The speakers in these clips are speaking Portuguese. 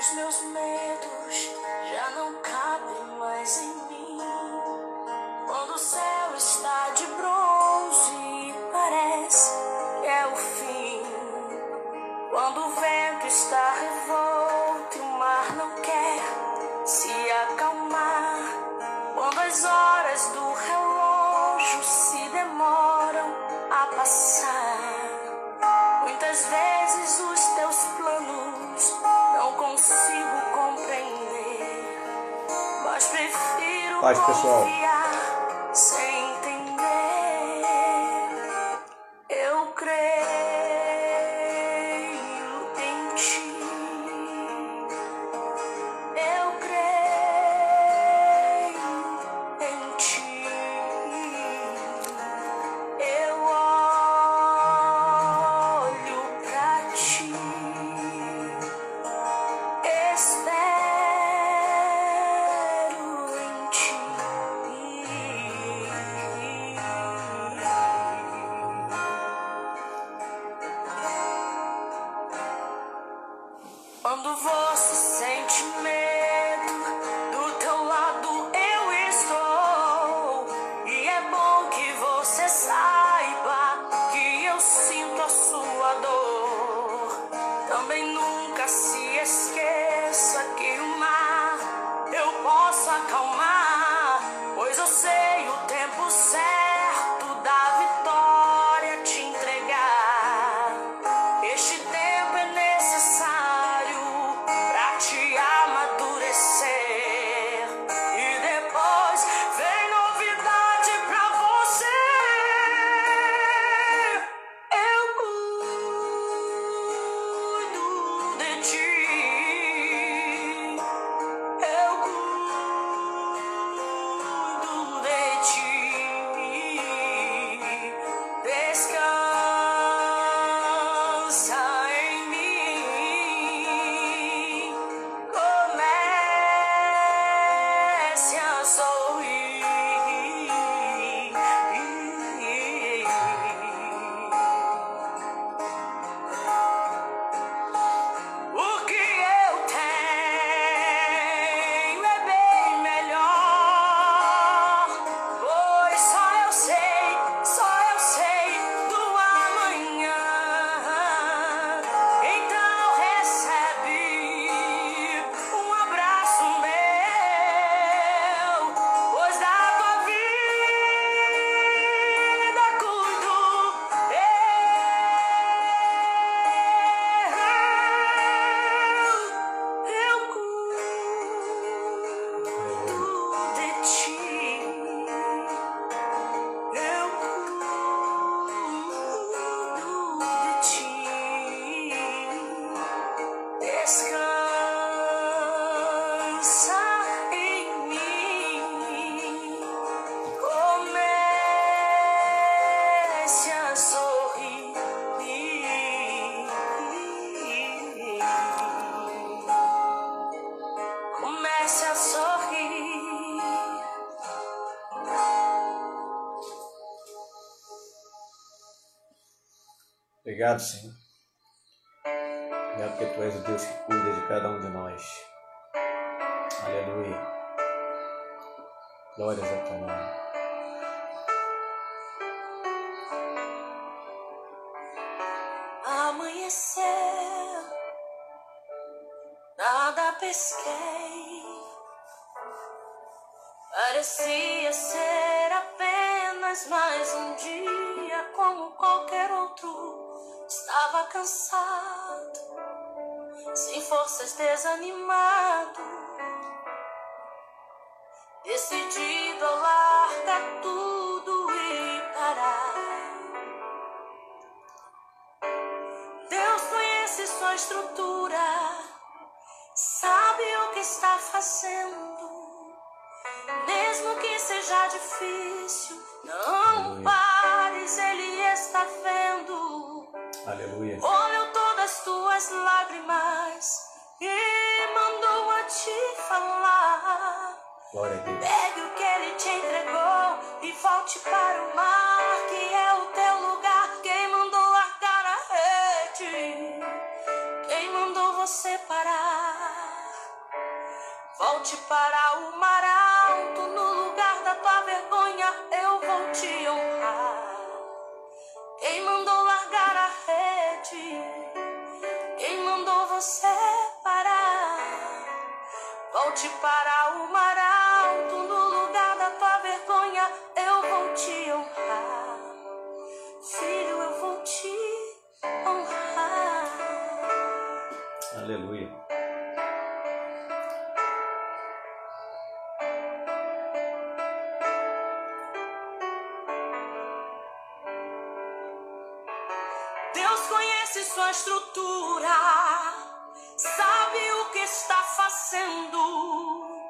Os meus medos já não cabem mais em mim. Quando o céu está de bronze e parece que é o fim. Quando o vento está revolto e o mar não quer se acalmar. Quando as horas do relógio se demoram a passar. Muitas vezes os teus planos não consigo compreender, mas prefiro confiar sem entender. Eu creio em ti. Eu creio em ti. Eu olho pra ti. Espero em ti. Quando você sente medo, do teu lado eu estou. E é bom que você saiba que eu sinto a sua dor. Também nunca se esqueça que o mar eu posso acalmar, pois eu sei o tempo certo da vitória te entregar. Este tempo é necessário pra te amadurecer. E depois vem novidade pra você. Eu cuido de ti. Eu cuido de ti. Descansa em mim. Comece a sorrir. O que eu tenho é bem melhor, pois só eu sei do amanhã. Então recebe um abraço meu, pois da tua vida cuido eu cuido de ti. Eu cuido de ti. Descansa em mim. Comece a sorrir. Comece a sorrir. Obrigado, Senhor. Obrigado porque Tu és o Deus que cuida de cada um de nós. Aleluia. Glórias a Teu nome. Amanheceu, nada pesquei. Parecia ser apenas mais um dia como qualquer outro. Estava cansado, sem forças, desanimado, decidido a largar tudo e parar. Deus conhece sua estrutura, sabe o que está fazendo. Mesmo que seja difícil, não pares, Ele está vendo. Aleluia. Olhou todas as tuas lágrimas e mandou a te falar. Glória a Deus. Pegue o que Ele te entregou e volte para o mar, que é o teu lugar. Quem mandou largar a rede? Quem mandou você parar? Aleluia. Deus conhece sua estrutura, sabe o que está fazendo.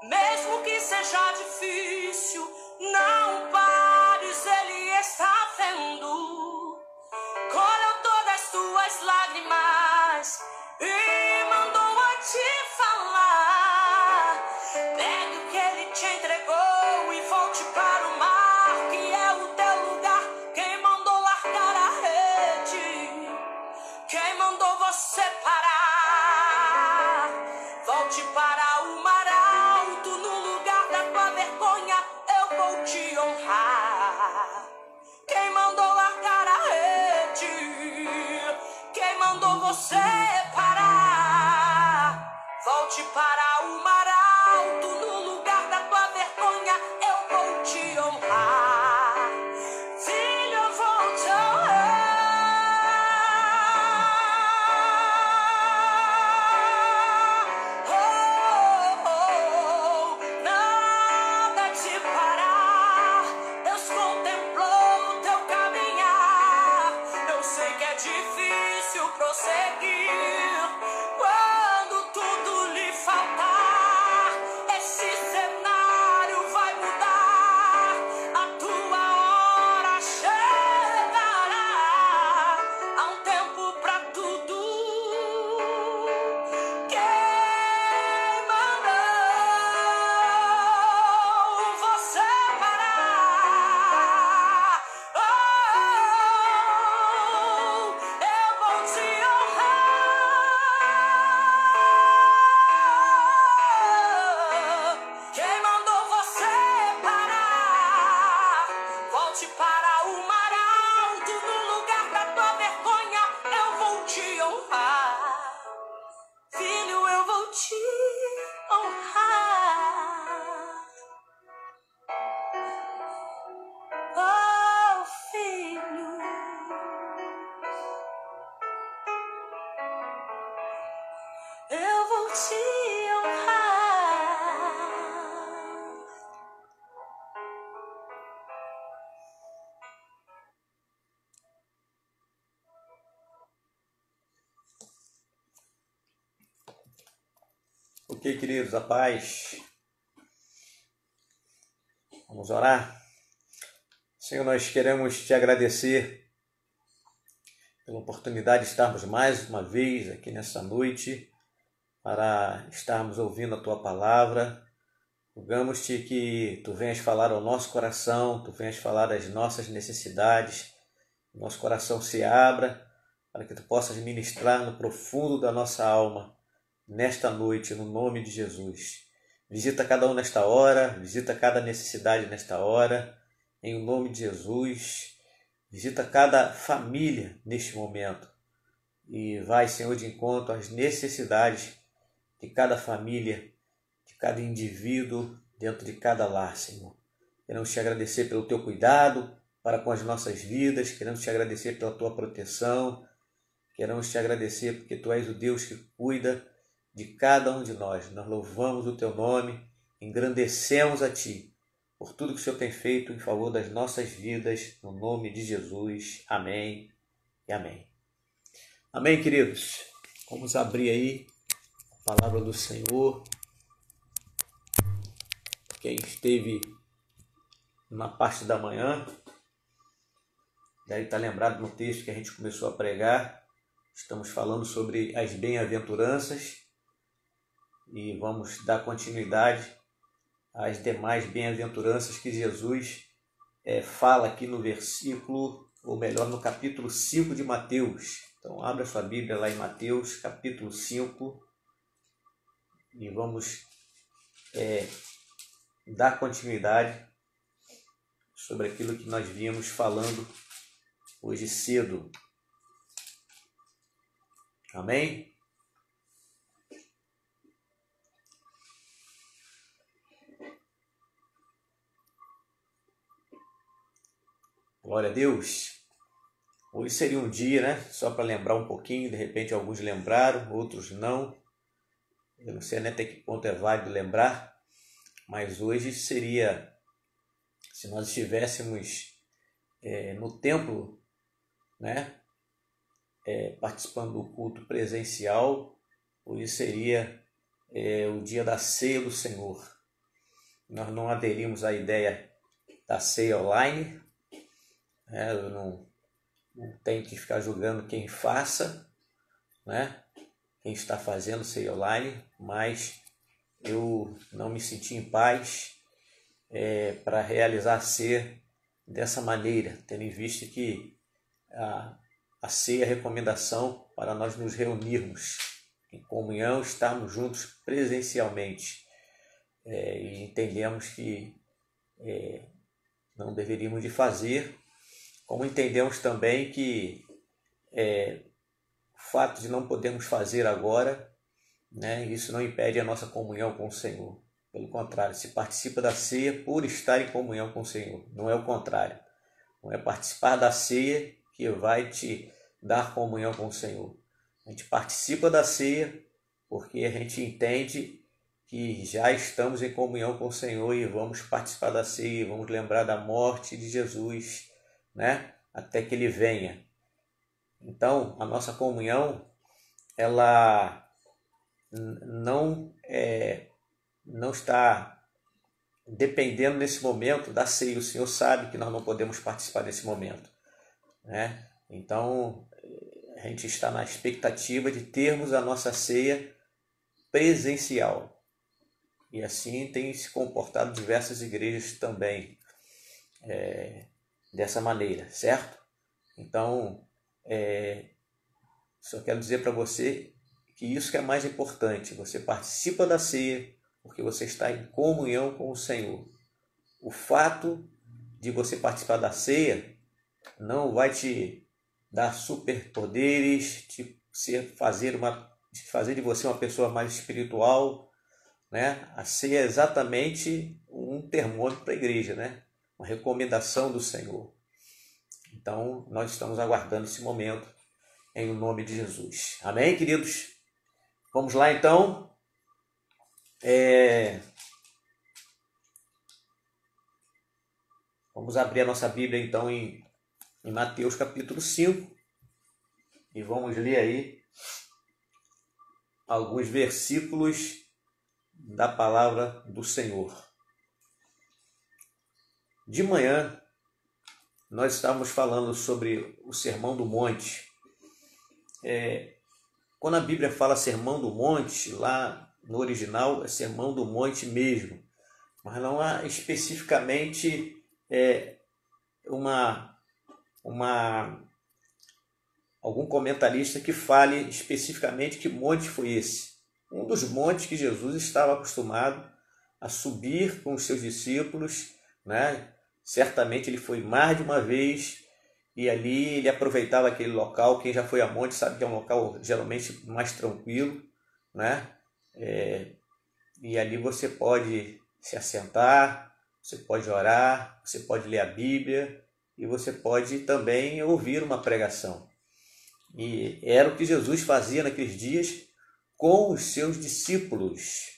Mesmo que seja difícil, não pares, Ele está vendo. Colheu todas as tuas lágrimas e mandou a te falar. Pegue o que Ele te entregou e volte para o mar, que é o teu lugar. Quem mandou largar a rede? Quem mandou você parar? Volte para o mar alto, no lugar da tua vergonha eu vou te honrar. Quem mandou largar a rede? Quem mandou você parar? Volte para o mar alto, no lugar da tua vergonha eu vou te honrar. Filho, eu vou te honrar. Nada te parar. Deus contemplou o teu caminhar. Eu sei que é difícil prosseguir quando tudo lhe faltar. Esse cenário vai mudar. A tua hora chegará. Há um tempo pra tudo. Quem mandou você parar? Eu vou te honrar. Quem mandou você parar? Volte para o mar alto, no lugar da tua vergonha eu vou te honrar. Filho, eu vou te honrar. Oh, filho, eu vou te honrar. Ok, queridos, a paz. Vamos orar. Senhor, nós queremos te agradecer pela oportunidade de estarmos mais uma vez aqui nessa noite para estarmos ouvindo a tua palavra. Rogamos-te que tu venhas falar ao nosso coração, tu venhas falar das nossas necessidades, nosso coração se abra para que tu possas ministrar no profundo da nossa alma nesta noite, no nome de Jesus. Visita cada um nesta hora, visita cada necessidade nesta hora, em nome de Jesus. Visita cada família neste momento e vai, Senhor, de encontro às necessidades de cada família, de cada indivíduo dentro de cada lar, Senhor. Queremos te agradecer pelo teu cuidado para com as nossas vidas, queremos te agradecer pela tua proteção, queremos te agradecer porque tu és o Deus que cuida de cada um de nós. Nós louvamos o teu nome, engrandecemos a ti por tudo que o Senhor tem feito em favor das nossas vidas, no nome de Jesus. Amém e amém. Amém, queridos. Vamos abrir aí a palavra do Senhor. Quem esteve na parte da manhã deve estar lembrado no texto que a gente começou a pregar. Estamos falando sobre as bem-aventuranças e vamos dar continuidade às demais bem-aventuranças que Jesus fala aqui no versículo, ou melhor, no capítulo 5 de Mateus. Então, abra sua Bíblia lá em Mateus, capítulo 5, e vamos dar continuidade sobre aquilo que nós vínhamos falando hoje cedo. Amém? Glória a Deus. Hoje seria um dia, né? Só para lembrar um pouquinho, de repente alguns lembraram, outros não. Eu não sei nem até que ponto é válido lembrar, mas hoje seria, se nós estivéssemos no templo, né? Participando do culto presencial, hoje seria o dia da ceia do Senhor. Nós não aderimos à ideia da ceia online, né? Eu não tenho que ficar julgando quem faça, né? Quem está fazendo ceia online, mas eu não me senti em paz para realizar a ceia dessa maneira, tendo em vista que a ceia é a recomendação para nós nos reunirmos em comunhão, estarmos juntos presencialmente. E entendemos que não deveríamos de fazer, como entendemos também que o fato de não podermos fazer agora, né, isso não impede a nossa comunhão com o Senhor. Pelo contrário, se participa da ceia por estar em comunhão com o Senhor, não é o contrário. Não é participar da ceia que vai te dar comunhão com o Senhor. A gente participa da ceia porque a gente entende que já estamos em comunhão com o Senhor e vamos participar da ceia, vamos lembrar da morte de Jesus, né? Até que Ele venha. Então, a nossa comunhão, ela não está dependendo nesse momento da ceia. O Senhor sabe que nós não podemos participar desse momento, né? Então, a gente está na expectativa de termos a nossa ceia presencial. E assim tem se comportado diversas igrejas também dessa maneira, certo? Então, só quero dizer para você que isso que é mais importante. Você participa da ceia porque você está em comunhão com o Senhor. O fato de você participar da ceia não vai te dar superpoderes, fazer de você uma pessoa mais espiritual, né? A ceia é exatamente um termômetro para a igreja, né? Uma recomendação do Senhor. Então, nós estamos aguardando esse momento em nome de Jesus. Amém, queridos? Vamos lá, então. Vamos abrir a nossa Bíblia, então, em Mateus capítulo 5 e vamos ler aí alguns versículos da palavra do Senhor. De manhã, nós estávamos falando sobre o Sermão do Monte. Quando a Bíblia fala Sermão do Monte, lá no original é Sermão do Monte mesmo, mas não há especificamente algum comentarista que fale especificamente que monte foi esse. Um dos montes que Jesus estava acostumado a subir com os seus discípulos, né? Certamente ele foi mais de uma vez e ali ele aproveitava aquele local. Quem já foi a monte sabe que é um local geralmente mais tranquilo, né? E ali você pode se assentar, você pode orar, você pode ler a Bíblia e você pode também ouvir uma pregação. E era o que Jesus fazia naqueles dias com os seus discípulos.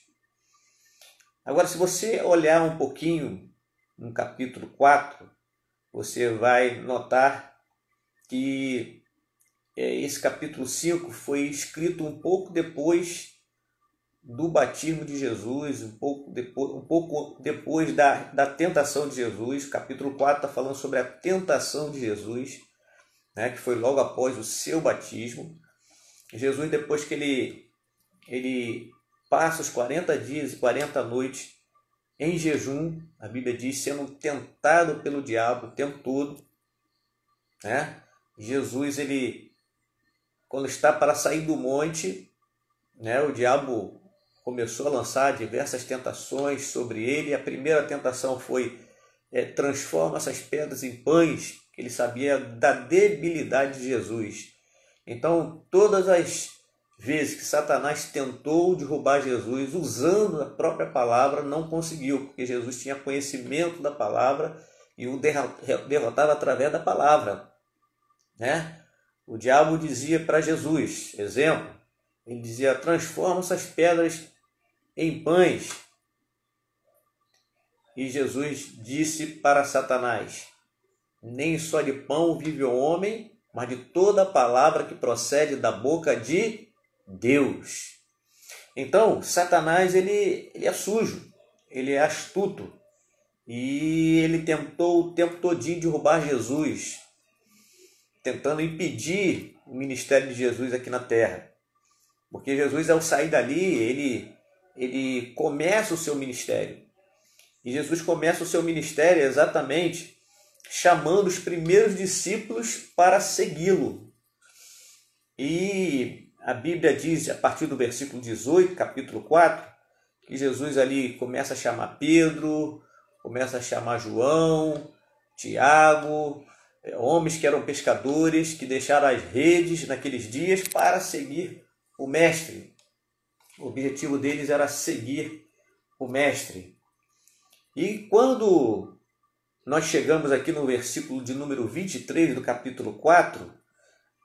Agora, se você olhar um pouquinho no capítulo 4, você vai notar que esse capítulo 5 foi escrito um pouco depois do batismo de Jesus, um pouco depois da tentação de Jesus. O capítulo 4 está falando sobre a tentação de Jesus, né, que foi logo após o seu batismo. Jesus, depois que ele passa os 40 dias e 40 noites em jejum, a Bíblia diz, sendo tentado pelo diabo o tempo todo, né? Jesus, quando está para sair do monte, né, o diabo começou a lançar diversas tentações sobre ele. A primeira tentação foi transforma essas pedras em pães, que ele sabia da debilidade de Jesus. Então, todas as vezes que Satanás tentou derrubar Jesus usando a própria palavra, não conseguiu, porque Jesus tinha conhecimento da palavra e o derrotava através da palavra. né? O diabo dizia para Jesus, exemplo, ele dizia: transforma essas pedras em pães. E Jesus disse para Satanás: nem só de pão vive o homem, mas de toda palavra que procede da boca de Deus. Então, Satanás ele é sujo, ele é astuto. E ele tentou o tempo todinho derrubar Jesus, tentando impedir o ministério de Jesus aqui na terra. Porque Jesus, ao sair dali, ele começa o seu ministério. E Jesus começa o seu ministério exatamente chamando os primeiros discípulos para segui-lo. E a Bíblia diz, a partir do versículo 18, capítulo 4, que Jesus ali começa a chamar Pedro, começa a chamar João, Tiago, homens que eram pescadores, que deixaram as redes naqueles dias para seguir o Mestre. O objetivo deles era seguir o Mestre. E quando nós chegamos aqui no versículo de número 23 do capítulo 4,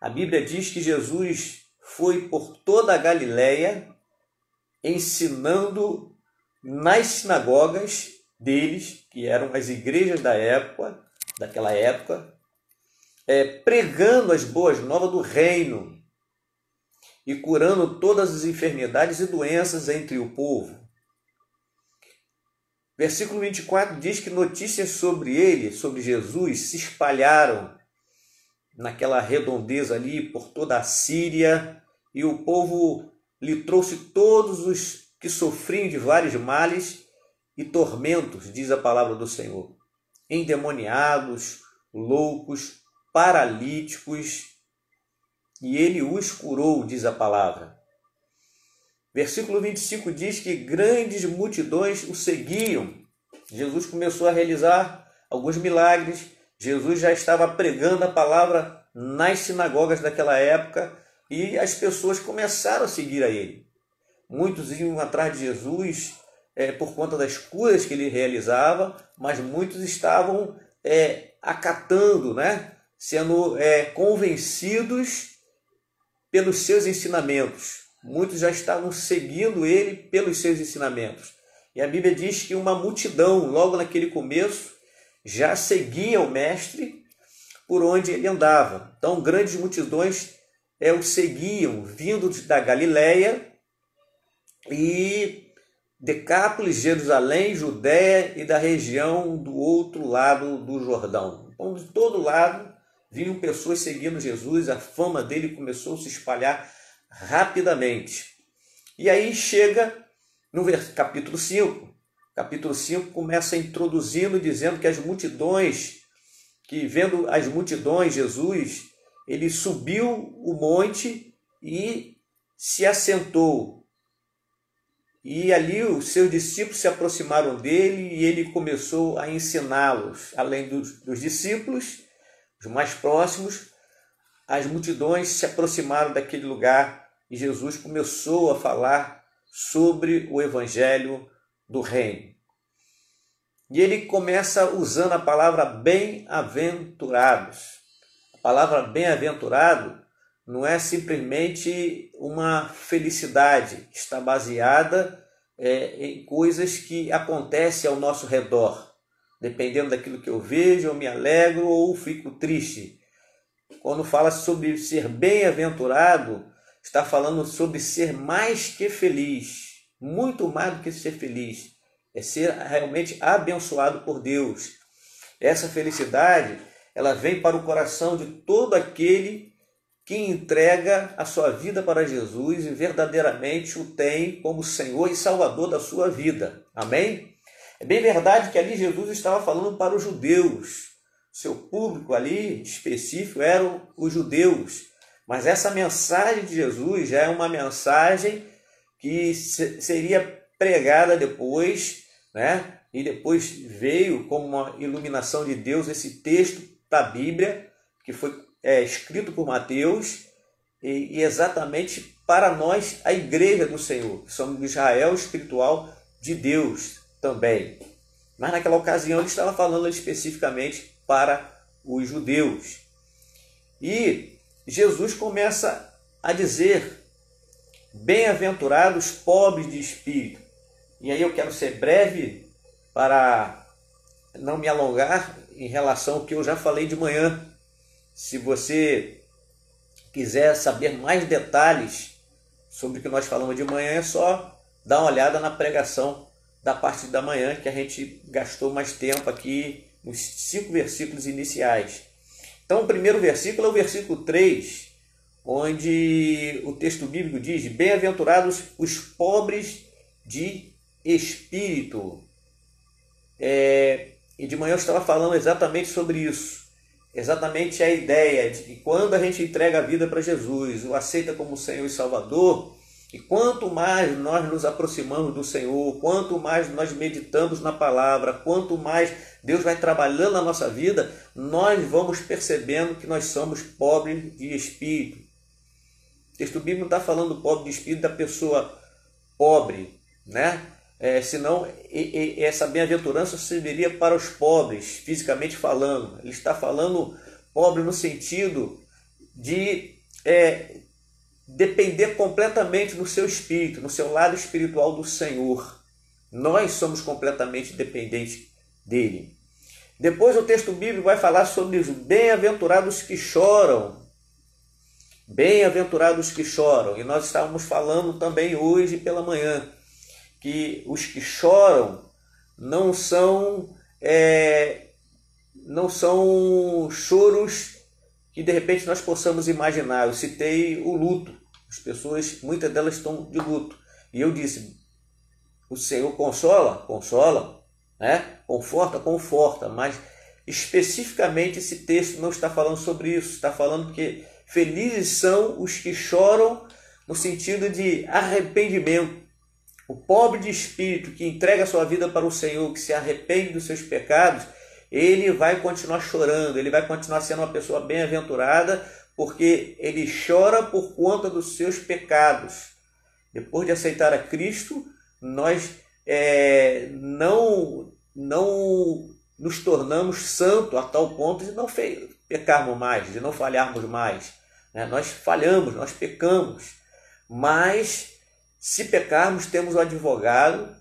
a Bíblia diz que Jesus foi por toda a Galileia ensinando nas sinagogas deles, que eram as igrejas daquela época, pregando as boas novas do reino e curando todas as enfermidades e doenças entre o povo. Versículo 24 diz que notícias sobre ele, sobre Jesus, se espalharam naquela redondeza ali por toda a Síria, e o povo lhe trouxe todos os que sofriam de vários males e tormentos, diz a palavra do Senhor, endemoniados, loucos, paralíticos, e ele os curou, diz a palavra. Versículo 25 diz que grandes multidões o seguiam. Jesus começou a realizar alguns milagres. Jesus já estava pregando a palavra nas sinagogas daquela época e as pessoas começaram a seguir a ele. Muitos iam atrás de Jesus por conta das curas que ele realizava, mas muitos estavam acatando, né? Sendo convencidos pelos seus ensinamentos. Muitos já estavam seguindo ele pelos seus ensinamentos. E a Bíblia diz que uma multidão, logo naquele começo, já seguia o Mestre por onde ele andava. Então, grandes multidões o seguiam, vindo da Galileia e Decápolis, Jerusalém, Judéia e da região do outro lado do Jordão. Então, de todo lado, vinham pessoas seguindo Jesus, a fama dele começou a se espalhar rapidamente. E aí chega no capítulo 5. Capítulo 5 começa introduzindo, dizendo que as multidões, que vendo as multidões, Jesus, ele subiu o monte e se assentou. E ali os seus discípulos se aproximaram dele e ele começou a ensiná-los. Além dos discípulos, os mais próximos, as multidões se aproximaram daquele lugar e Jesus começou a falar sobre o evangelho do reino. E ele começa usando a palavra bem-aventurados. A palavra bem-aventurado não é simplesmente uma felicidade, está baseada em coisas que acontecem ao nosso redor. Dependendo daquilo que eu vejo, eu me alegro ou fico triste. Quando fala sobre ser bem-aventurado, está falando sobre ser mais que feliz, muito mais do que ser feliz. É ser realmente abençoado por Deus. Essa felicidade, ela vem para o coração de todo aquele que entrega a sua vida para Jesus e verdadeiramente o tem como Senhor e Salvador da sua vida. Amém? É bem verdade que ali Jesus estava falando para os judeus. Seu público ali específico eram os judeus. Mas essa mensagem de Jesus já é uma mensagem que seria pregada depois, né? E depois veio como uma iluminação de Deus esse texto da Bíblia, que foi escrito por Mateus, e exatamente para nós, a igreja do Senhor, que somos Israel espiritual de Deus também. Mas naquela ocasião ele estava falando especificamente para os judeus. E Jesus começa a dizer: bem-aventurados pobres de espírito. E aí eu quero ser breve para não me alongar em relação ao que eu já falei de manhã. Se você quiser saber mais detalhes sobre o que nós falamos de manhã, é só dar uma olhada na pregação da parte da manhã, que a gente gastou mais tempo aqui nos 5 versículos iniciais. Então, o primeiro versículo é o versículo 3, onde o texto bíblico diz: bem-aventurados os pobres de espírito. E de manhã eu estava falando exatamente sobre isso. Exatamente a ideia de que quando a gente entrega a vida para Jesus, o aceita como Senhor e Salvador, e quanto mais nós nos aproximamos do Senhor, quanto mais nós meditamos na palavra, quanto mais Deus vai trabalhando na nossa vida, nós vamos percebendo que nós somos pobres de espírito. O texto bíblico não está falando pobre de espírito da pessoa pobre, né? Senão essa bem-aventurança serviria para os pobres, fisicamente falando. Ele está falando pobre no sentido de depender completamente do seu espírito, no seu lado espiritual do Senhor. Nós somos completamente dependentes dele. Depois o texto bíblico vai falar sobre os bem-aventurados que choram. Bem-aventurados que choram. E nós estávamos falando também hoje pela manhã que os que choram não são choros que de repente nós possamos imaginar. Eu citei o luto. As pessoas, muitas delas estão de luto. E eu disse: o Senhor consola? Consola. Né? Conforta? Conforta. Mas especificamente esse texto não está falando sobre isso. Está falando que felizes são os que choram no sentido de arrependimento. O pobre de espírito que entrega a sua vida para o Senhor, que se arrepende dos seus pecados, ele vai continuar chorando, ele vai continuar sendo uma pessoa bem-aventurada, porque ele chora por conta dos seus pecados. Depois de aceitar a Cristo, nós não nos tornamos santos a tal ponto de não pecarmos mais, de não falharmos mais. Nós falhamos, nós pecamos, mas se pecarmos, temos o advogado,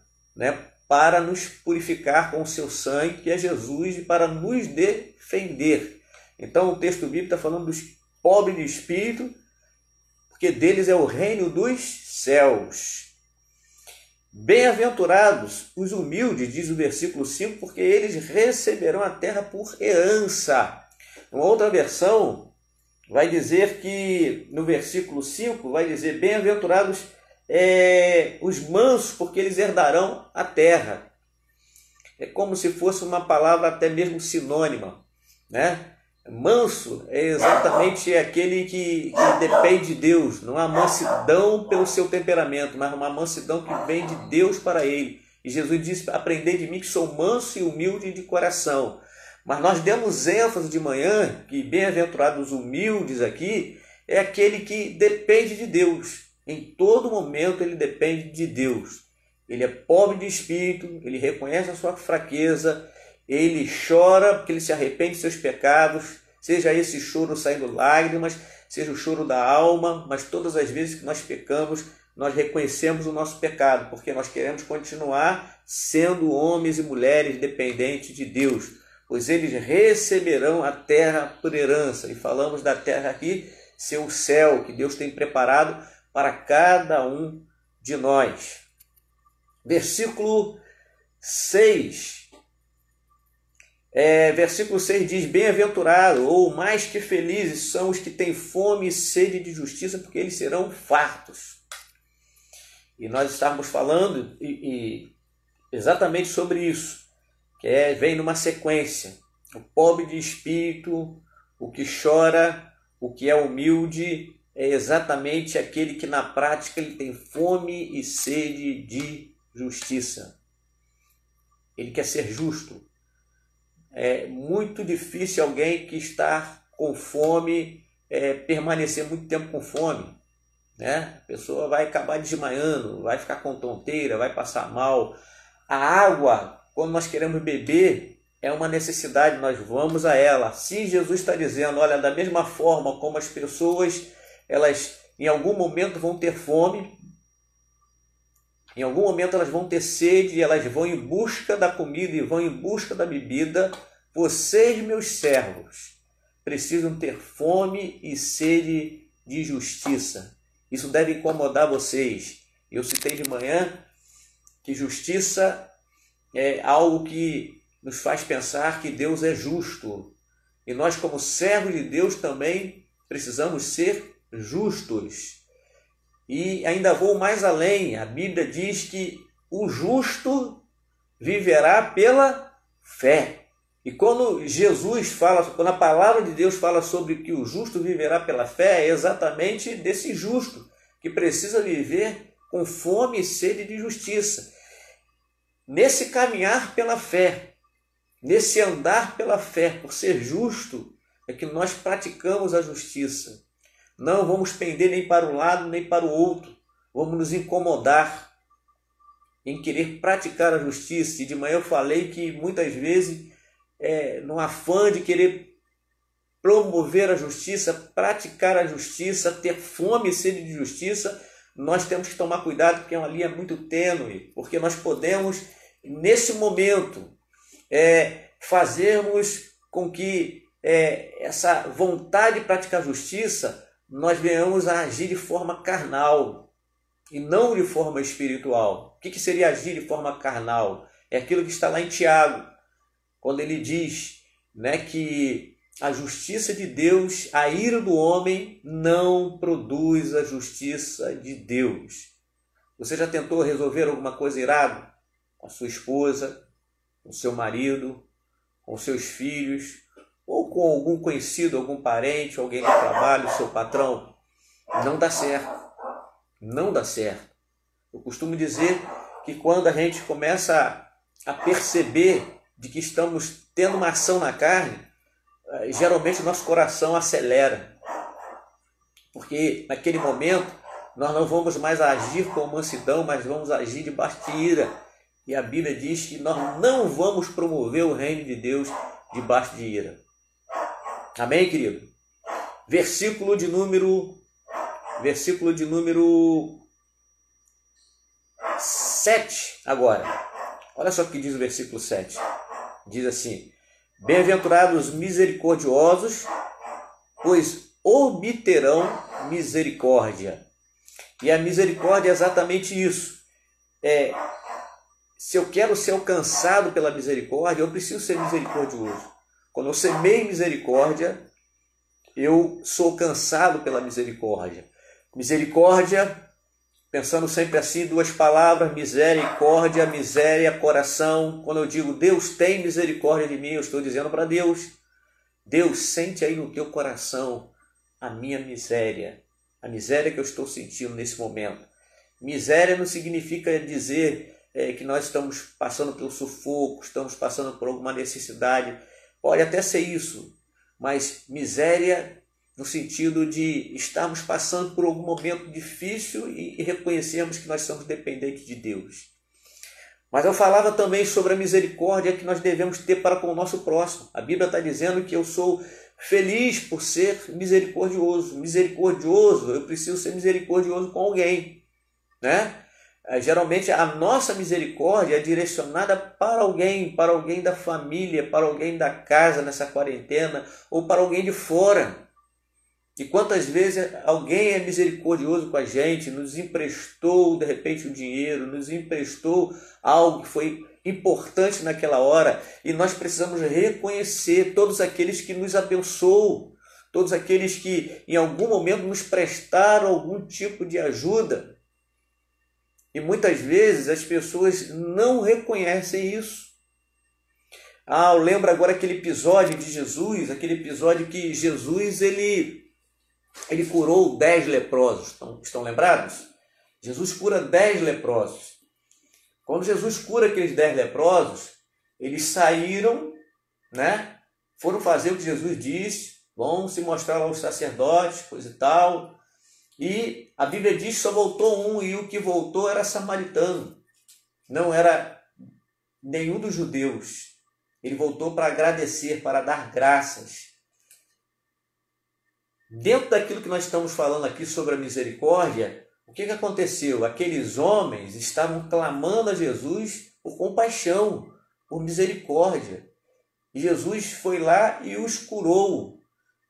para nos purificar com o seu sangue, que é Jesus, e para nos defender. Então o texto bíblico está falando dos pobres de espírito, porque deles é o reino dos céus. Bem-aventurados os humildes, diz o versículo 5, porque eles receberão a terra por herança. Uma outra versão vai dizer que, no versículo 5, vai dizer: bem-aventurados os mansos, porque eles herdarão a terra. É como se fosse uma palavra até mesmo sinônima, né? Manso é exatamente aquele que depende de Deus, não há mansidão pelo seu temperamento, mas uma mansidão que vem de Deus para ele. E Jesus disse: aprendei de mim, que sou manso e humilde de coração. Mas nós demos ênfase de manhã que bem-aventurados os humildes aqui é aquele que depende de Deus. Em todo momento ele depende de Deus. Ele é pobre de espírito, ele reconhece a sua fraqueza, ele chora porque ele se arrepende de seus pecados, seja esse choro saindo lágrimas, seja o choro da alma, mas todas as vezes que nós pecamos, nós reconhecemos o nosso pecado, porque nós queremos continuar sendo homens e mulheres dependentes de Deus, pois eles receberão a terra por herança. E falamos da terra aqui ser o céu que Deus tem preparado para cada um de nós. Versículo 6. Versículo 6 diz: bem-aventurado, ou mais que felizes, são os que têm fome e sede de justiça, porque eles serão fartos. E nós estávamos falando exatamente sobre isso, que vem numa sequência. O pobre de espírito, o que chora, o que é humilde, é exatamente aquele que na prática ele tem fome e sede de justiça. Ele quer ser justo. É muito difícil alguém que está com fome permanecer muito tempo com fome, né? A pessoa vai acabar desmaiando, vai ficar com tonteira, vai passar mal. A água, quando nós queremos beber, é uma necessidade, nós vamos a ela. Se Jesus está dizendo, olha, da mesma forma como as pessoas, elas em algum momento vão ter fome, em algum momento elas vão ter sede, elas vão em busca da comida e vão em busca da bebida, vocês, meus servos, precisam ter fome e sede de justiça. Isso deve incomodar vocês. Eu citei de manhã que justiça é algo que nos faz pensar que Deus é justo. E nós, como servos de Deus, também precisamos ser justos. E ainda vou mais além. A Bíblia diz que o justo viverá pela fé. E quando Jesus fala, quando a palavra de Deus fala sobre que o justo viverá pela fé, é exatamente desse justo que precisa viver com fome e sede de justiça. Nesse caminhar pela fé, nesse andar pela fé, por ser justo, é que nós praticamos a justiça. Não vamos pender nem para um lado nem para o outro. Vamos nos incomodar em querer praticar a justiça. E de manhã eu falei que muitas vezes, no afã de querer promover a justiça, praticar a justiça, ter fome e sede de justiça, nós temos que tomar cuidado, porque é uma linha muito tênue, porque nós podemos, nesse momento, fazermos com que essa vontade de praticar justiça, nós venhamos a agir de forma carnal e não de forma espiritual. O que seria agir de forma carnal? É aquilo que está lá em Tiago, quando ele diz, né, que a justiça de Deus, a ira do homem não produz a justiça de Deus. Você já tentou resolver alguma coisa irado com a sua esposa, com o seu marido, com os seus filhos, ou com algum conhecido, algum parente, alguém do trabalho, seu patrão? Não dá certo. Não dá certo. Eu costumo dizer que quando a gente começa a perceber de que estamos tendo uma ação na carne, geralmente o nosso coração acelera. Porque naquele momento nós não vamos mais agir com mansidão, mas vamos agir debaixo de ira. E a Bíblia diz que nós não vamos promover o reino de Deus debaixo de ira. Amém, querido? Versículo de número 7 agora. Olha só o que diz o versículo 7. Diz assim: bem-aventurados misericordiosos, pois obterão misericórdia. E a misericórdia é exatamente isso. Se eu quero ser alcançado pela misericórdia, eu preciso ser misericordioso. Quando eu semeio misericórdia, eu sou alcançado pela misericórdia. Misericórdia, pensando sempre assim, duas palavras: misericórdia, miséria, coração. Quando eu digo Deus tem misericórdia de mim, eu estou dizendo para Deus: Deus, sente aí no teu coração a minha miséria, a miséria que eu estou sentindo nesse momento. Miséria não significa dizer que nós estamos passando pelo sufoco, estamos passando por alguma necessidade. Pode até ser isso, mas miséria no sentido de estarmos passando por algum momento difícil e reconhecermos que nós somos dependentes de Deus. Mas eu falava também sobre a misericórdia que nós devemos ter para com o nosso próximo. A Bíblia está dizendo que eu sou feliz por ser misericordioso. Misericordioso, eu preciso ser misericordioso com alguém, né? Geralmente a nossa misericórdia é direcionada para alguém da família, para alguém da casa nessa quarentena, ou para alguém de fora. E quantas vezes alguém é misericordioso com a gente, nos emprestou de repente o dinheiro, nos emprestou algo que foi importante naquela hora, e nós precisamos reconhecer todos aqueles que nos abençoam, todos aqueles que em algum momento nos prestaram algum tipo de ajuda. E muitas vezes as pessoas não reconhecem isso. Eu lembro agora aquele episódio de Jesus, aquele episódio que Jesus ele curou 10 leprosos. Estão lembrados? Jesus cura 10 leprosos. Quando Jesus cura aqueles 10 leprosos, eles saíram, né? Foram fazer o que Jesus disse, vão se mostrar aos sacerdotes, coisa e tal. E a Bíblia diz que só voltou um, e o que voltou era samaritano. Não era nenhum dos judeus. Ele voltou para agradecer, para dar graças. Dentro daquilo que nós estamos falando aqui sobre a misericórdia, o que aconteceu? Aqueles homens estavam clamando a Jesus por compaixão, por misericórdia. E Jesus foi lá e os curou.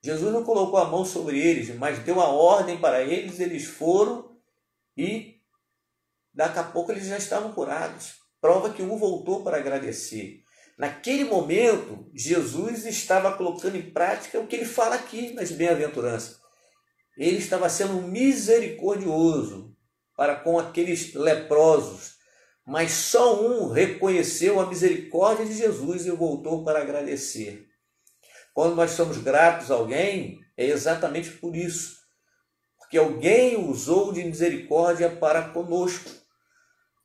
Jesus não colocou a mão sobre eles, mas deu a ordem para eles, eles foram e daqui a pouco eles já estavam curados. Prova que um voltou para agradecer. Naquele momento, Jesus estava colocando em prática o que ele fala aqui nas bem-aventuranças. Ele estava sendo misericordioso para com aqueles leprosos, mas só um reconheceu a misericórdia de Jesus e voltou para agradecer. Quando nós somos gratos a alguém, é exatamente por isso, porque alguém usou de misericórdia para conosco.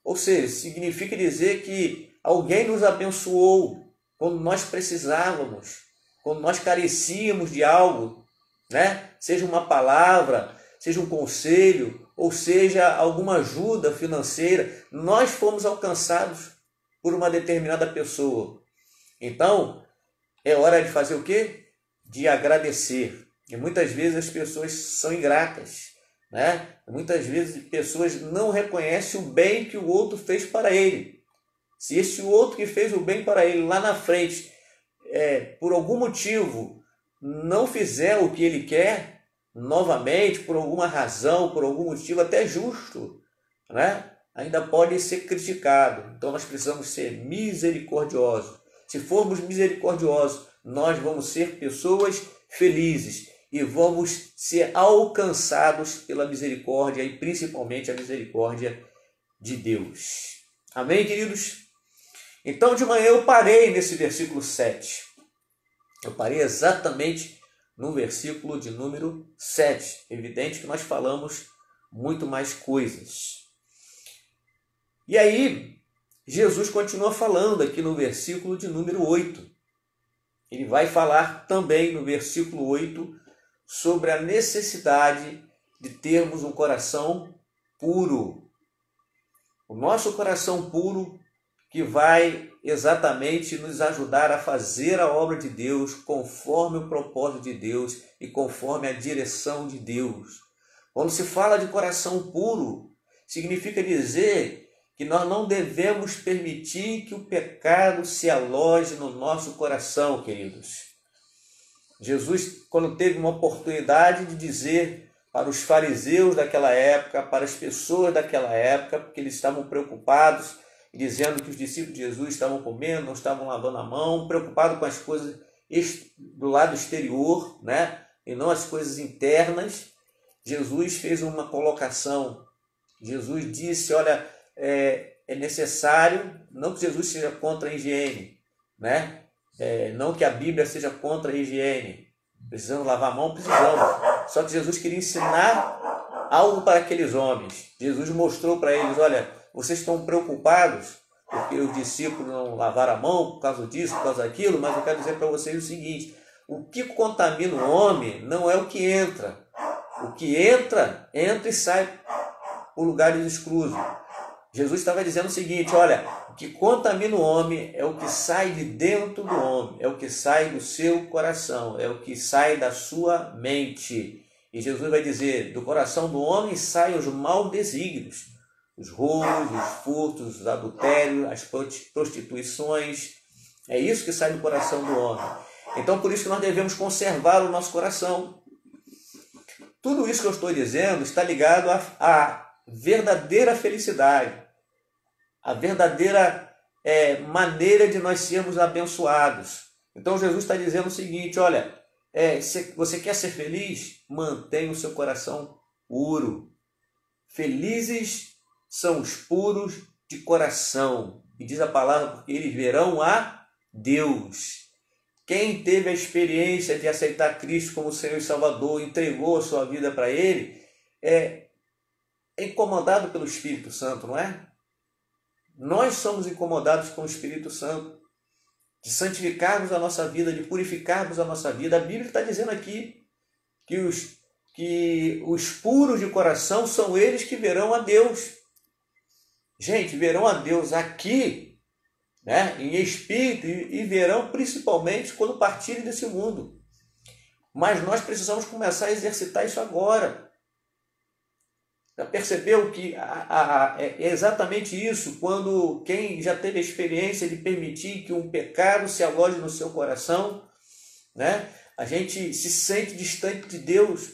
Ou seja, significa dizer que alguém nos abençoou quando nós precisávamos, quando nós carecíamos de algo, né? Seja uma palavra, seja um conselho, ou seja alguma ajuda financeira, nós fomos alcançados por uma determinada pessoa. Então, é hora de fazer o quê? De agradecer. E muitas vezes as pessoas são ingratas, né? Muitas vezes pessoas não reconhecem o bem que o outro fez para ele. Se esse outro que fez o bem para ele lá na frente, por algum motivo, não fizer o que ele quer, novamente, por alguma razão, por algum motivo até justo, né? Ainda pode ser criticado. Então nós precisamos ser misericordiosos. Se formos misericordiosos, nós vamos ser pessoas felizes e vamos ser alcançados pela misericórdia e principalmente a misericórdia de Deus. Amém, queridos? Então de manhã eu parei nesse versículo 7. Eu parei exatamente no versículo de número 7. Evidente que nós falamos muito mais coisas. E aí, Jesus continua falando aqui no versículo de número 8. Ele vai falar também no versículo 8 sobre a necessidade de termos um coração puro. O nosso coração puro que vai exatamente nos ajudar a fazer a obra de Deus conforme o propósito de Deus e conforme a direção de Deus. Quando se fala de coração puro, significa dizer que nós não devemos permitir que o pecado se aloje no nosso coração, queridos. Jesus, quando teve uma oportunidade de dizer para os fariseus daquela época, para as pessoas daquela época, porque eles estavam preocupados, dizendo que os discípulos de Jesus estavam comendo, não estavam lavando a mão, preocupados com as coisas do lado exterior, né? E não as coisas internas. Jesus fez uma colocação. Jesus disse, olha, é necessário, não que Jesus seja contra a higiene, né? Não que a Bíblia seja contra a higiene. Precisamos lavar a mão? Precisamos. Só que Jesus queria ensinar algo para aqueles homens. Jesus mostrou para eles, olha, vocês estão preocupados porque os discípulos não lavaram a mão por causa disso, por causa daquilo, mas eu quero dizer para vocês o seguinte, o que contamina o homem não é o que entra. O que entra e sai por lugares escusos. Jesus estava dizendo o seguinte, olha, o que contamina o homem é o que sai de dentro do homem, é o que sai do seu coração, é o que sai da sua mente. E Jesus vai dizer, do coração do homem saem os maus desígnios, os roubos, os furtos, os adultérios, as prostituições. É isso que sai do coração do homem. Então, por isso que nós devemos conservar o nosso coração. Tudo isso que eu estou dizendo está ligado à verdadeira felicidade, a verdadeira maneira de nós sermos abençoados. Então Jesus está dizendo o seguinte, olha, se você quer ser feliz, mantenha o seu coração puro. Felizes são os puros de coração. E diz a palavra, porque eles verão a Deus. Quem teve a experiência de aceitar Cristo como Senhor e Salvador, entregou a sua vida para Ele, é incomodado pelo Espírito Santo, não é? Nós somos incomodados com o Espírito Santo, de santificarmos a nossa vida, de purificarmos a nossa vida. A Bíblia está dizendo aqui que os puros de coração são eles que verão a Deus. Gente, verão a Deus aqui né, em espírito e verão principalmente quando partirem desse mundo. Mas nós precisamos começar a exercitar isso agora. Já percebeu que é exatamente isso, quando quem já teve a experiência de permitir que um pecado se aloje no seu coração, né? A gente se sente distante de Deus,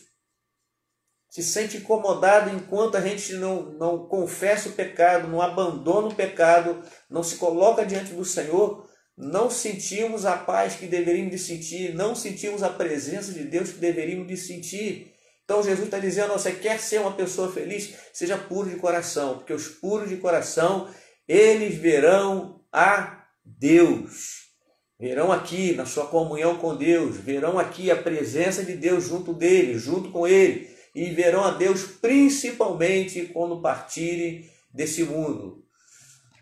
se sente incomodado enquanto a gente não confessa o pecado, não abandona o pecado, não se coloca diante do Senhor, não sentimos a paz que deveríamos de sentir, não sentimos a presença de Deus que deveríamos de sentir. Então Jesus está dizendo, você quer ser uma pessoa feliz? Seja puro de coração, porque os puros de coração, eles verão a Deus. Verão aqui na sua comunhão com Deus, verão aqui a presença de Deus junto dele, junto com ele, e verão a Deus principalmente quando partirem desse mundo.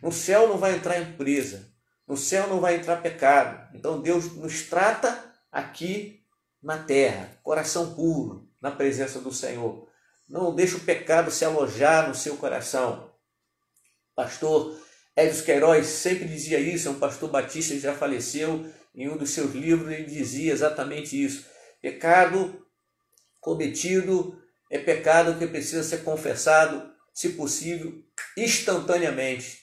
No céu não vai entrar impureza, no céu não vai entrar pecado. Então Deus nos trata aqui na terra, coração puro, na presença do Senhor. Não deixe o pecado se alojar no seu coração. Pastor Edson Queiroz sempre dizia isso, é um pastor batista que já faleceu, em um dos seus livros ele dizia exatamente isso. Pecado cometido é pecado que precisa ser confessado, se possível, instantaneamente.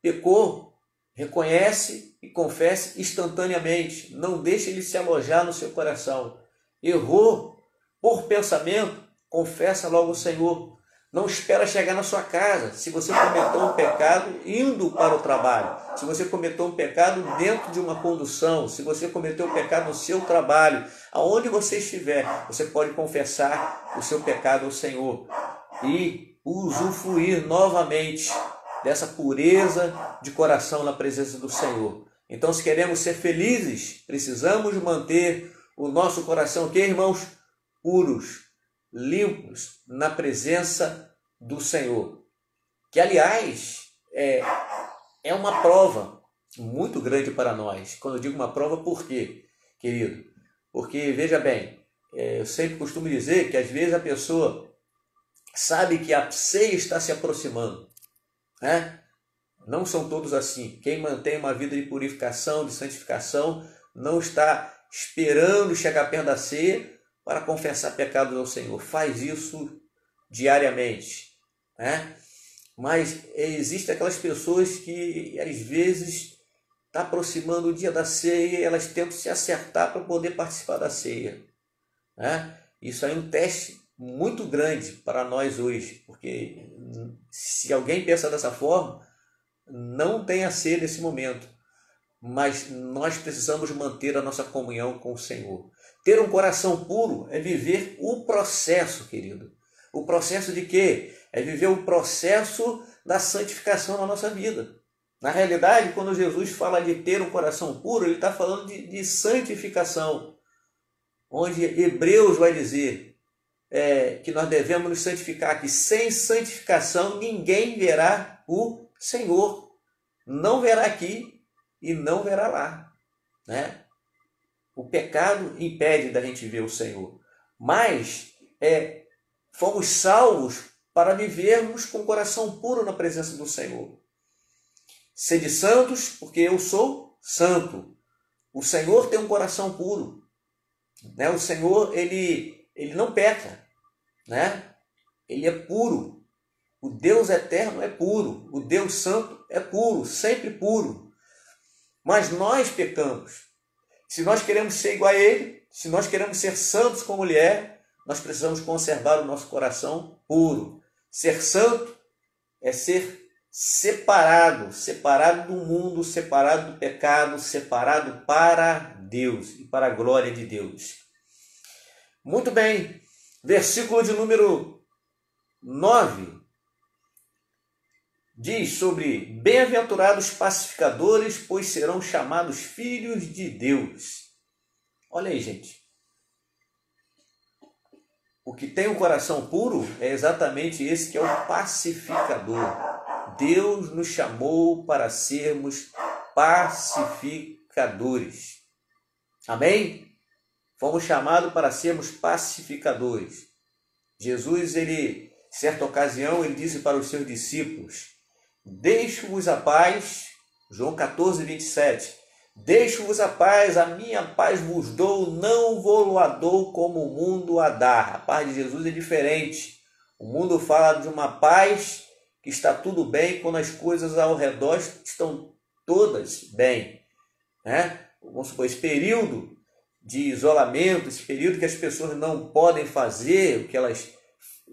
Pecou, reconhece e confesse instantaneamente. Não deixe ele se alojar no seu coração. Errou por pensamento, confessa logo ao Senhor. Não espera chegar na sua casa. Se você cometeu um pecado indo para o trabalho, se você cometeu um pecado dentro de uma condução, se você cometeu um pecado no seu trabalho, aonde você estiver, você pode confessar o seu pecado ao Senhor e usufruir novamente dessa pureza de coração na presença do Senhor. Então, se queremos ser felizes, precisamos manter o nosso coração, o que, irmãos? Puros, limpos na presença do Senhor. Que, aliás, é uma prova muito grande para nós. Quando eu digo uma prova, por quê, querido? Porque, veja bem, eu sempre costumo dizer que às vezes a pessoa sabe que a ceia está se aproximando, né? Não são todos assim. Quem mantém uma vida de purificação, de santificação, não está esperando chegar perto da ceia para confessar pecados ao Senhor. Faz isso diariamente, né? Mas existem aquelas pessoas que às vezes está aproximando o dia da ceia e elas tentam se acertar para poder participar da ceia, né? Isso aí é um teste muito grande para nós hoje, porque se alguém pensa dessa forma, não tem a ceia nesse momento, mas nós precisamos manter a nossa comunhão com o Senhor. Ter um coração puro é viver o processo, querido. O processo de quê? É viver o processo da santificação na nossa vida. Na realidade, quando Jesus fala de ter um coração puro, ele está falando de santificação. Onde Hebreus vai dizer que nós devemos nos santificar, que sem santificação ninguém verá o Senhor. Não verá aqui e não verá lá, né? O pecado impede da gente ver o Senhor, mas fomos salvos para vivermos com o coração puro na presença do Senhor. Sede santos, porque eu sou santo. O Senhor tem um coração puro, né? O Senhor, ele não peca, né? Ele é puro. O Deus eterno é puro. O Deus santo é puro, sempre puro. Mas nós pecamos. Se nós queremos ser igual a Ele, se nós queremos ser santos como Ele é, nós precisamos conservar o nosso coração puro. Ser santo é ser separado do mundo, separado do pecado, separado para Deus e para a glória de Deus. Muito bem, versículo de número 9. Diz sobre bem-aventurados pacificadores, pois serão chamados filhos de Deus. Olha aí, gente. O que tem um coração puro é exatamente esse que é o pacificador. Deus nos chamou para sermos pacificadores. Amém? Fomos chamados para sermos pacificadores. Jesus, certa ocasião, ele disse para os seus discípulos: deixo-vos a paz, João 14, 27. Deixo-vos a paz, a minha paz vos dou, não vou-lo dou como o mundo a dá. A paz de Jesus é diferente. O mundo fala de uma paz que está tudo bem quando as coisas ao redor estão todas bem, né? Vamos supor, esse período de isolamento, esse período que as pessoas não podem fazer o que elas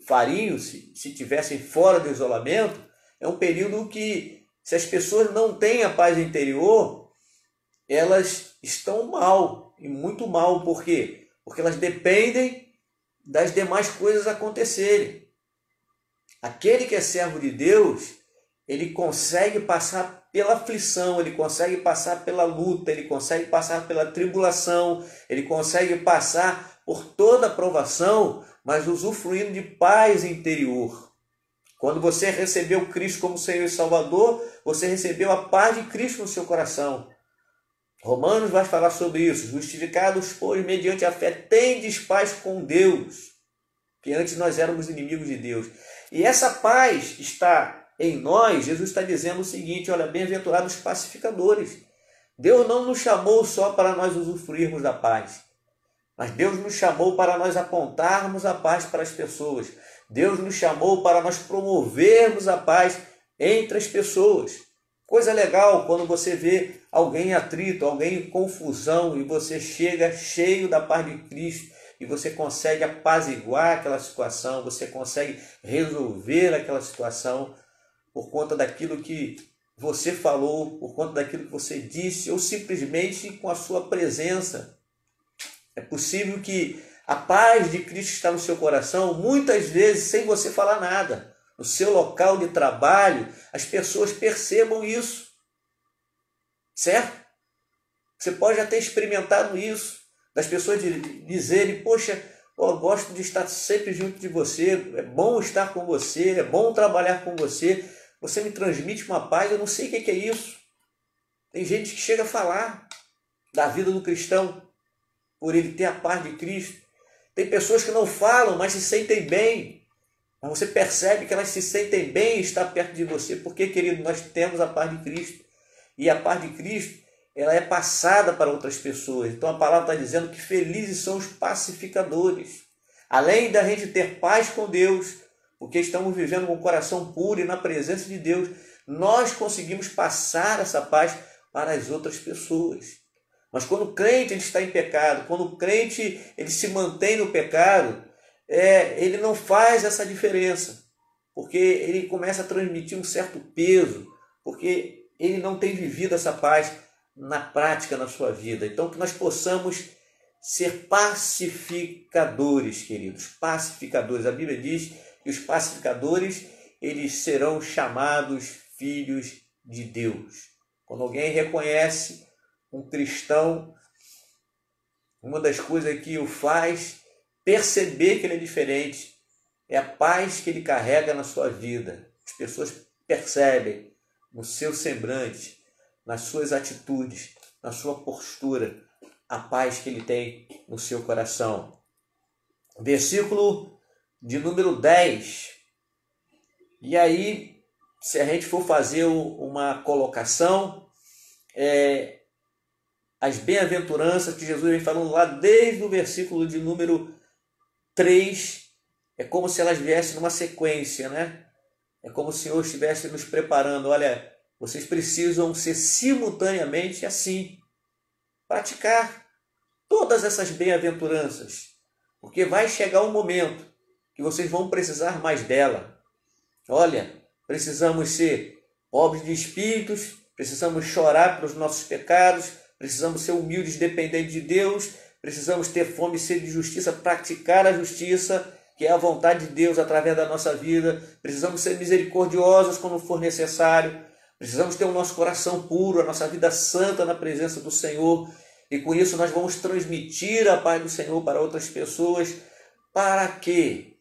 fariam se tivessem fora do isolamento, é um período que, se as pessoas não têm a paz interior, elas estão mal, e muito mal. Por quê? Porque elas dependem das demais coisas acontecerem. Aquele que é servo de Deus, ele consegue passar pela aflição, ele consegue passar pela luta, ele consegue passar pela tribulação, ele consegue passar por toda a provação, mas usufruindo de paz interior. Quando você recebeu Cristo como Senhor e Salvador, você recebeu a paz de Cristo no seu coração. Romanos vai falar sobre isso. Justificados, pois, mediante a fé, tendes paz com Deus, que antes nós éramos inimigos de Deus. E essa paz está em nós. Jesus está dizendo o seguinte: olha, bem-aventurados pacificadores. Deus não nos chamou só para nós usufruirmos da paz, mas Deus nos chamou para nós apontarmos a paz para as pessoas. Deus nos chamou para nós promovermos a paz entre as pessoas. Coisa legal quando você vê alguém em atrito, alguém em confusão, e você chega cheio da paz de Cristo e você consegue apaziguar aquela situação, você consegue resolver aquela situação por conta daquilo que você falou, por conta daquilo que você disse, ou simplesmente com a sua presença. É possível que a paz de Cristo está no seu coração, muitas vezes sem você falar nada. No seu local de trabalho, as pessoas percebam isso. Certo? Você pode já ter experimentado isso, das pessoas dizerem: poxa, eu gosto de estar sempre junto de você, é bom estar com você, é bom trabalhar com você, você me transmite uma paz, eu não sei o que é isso. Tem gente que chega a falar da vida do cristão, por ele ter a paz de Cristo. Tem pessoas que não falam, mas se sentem bem. Mas você percebe que elas se sentem bem em estar perto de você, porque, querido, nós temos a paz de Cristo. E a paz de Cristo, ela é passada para outras pessoas. Então a palavra está dizendo que felizes são os pacificadores. Além da gente ter paz com Deus, porque estamos vivendo com o coração puro e na presença de Deus, nós conseguimos passar essa paz para as outras pessoas. Mas quando o crente ele está em pecado, quando o crente ele se mantém no pecado, ele não faz essa diferença, porque ele começa a transmitir um certo peso, porque ele não tem vivido essa paz na prática na sua vida. Então que nós possamos ser pacificadores, queridos, pacificadores. A Bíblia diz que os pacificadores eles serão chamados filhos de Deus. Quando alguém reconhece um cristão, uma das coisas que o faz perceber que ele é diferente é a paz que ele carrega na sua vida. As pessoas percebem no seu semblante, nas suas atitudes, na sua postura, a paz que ele tem no seu coração. Versículo de número 10. E aí, se a gente for fazer uma colocação, as bem-aventuranças que Jesus vem falando lá desde o versículo de número 3, é como se elas viessem numa sequência, né? É como se o Senhor estivesse nos preparando. Olha, vocês precisam ser simultaneamente assim, praticar todas essas bem-aventuranças, porque vai chegar um momento que vocês vão precisar mais dela. Olha, precisamos ser pobres de espíritos, precisamos chorar pelos nossos pecados, precisamos ser humildes, dependentes de Deus, precisamos ter fome e sede de justiça, praticar a justiça, que é a vontade de Deus através da nossa vida. Precisamos ser misericordiosos quando for necessário. Precisamos ter o nosso coração puro, a nossa vida santa na presença do Senhor. E com isso nós vamos transmitir a paz do Senhor para outras pessoas, para que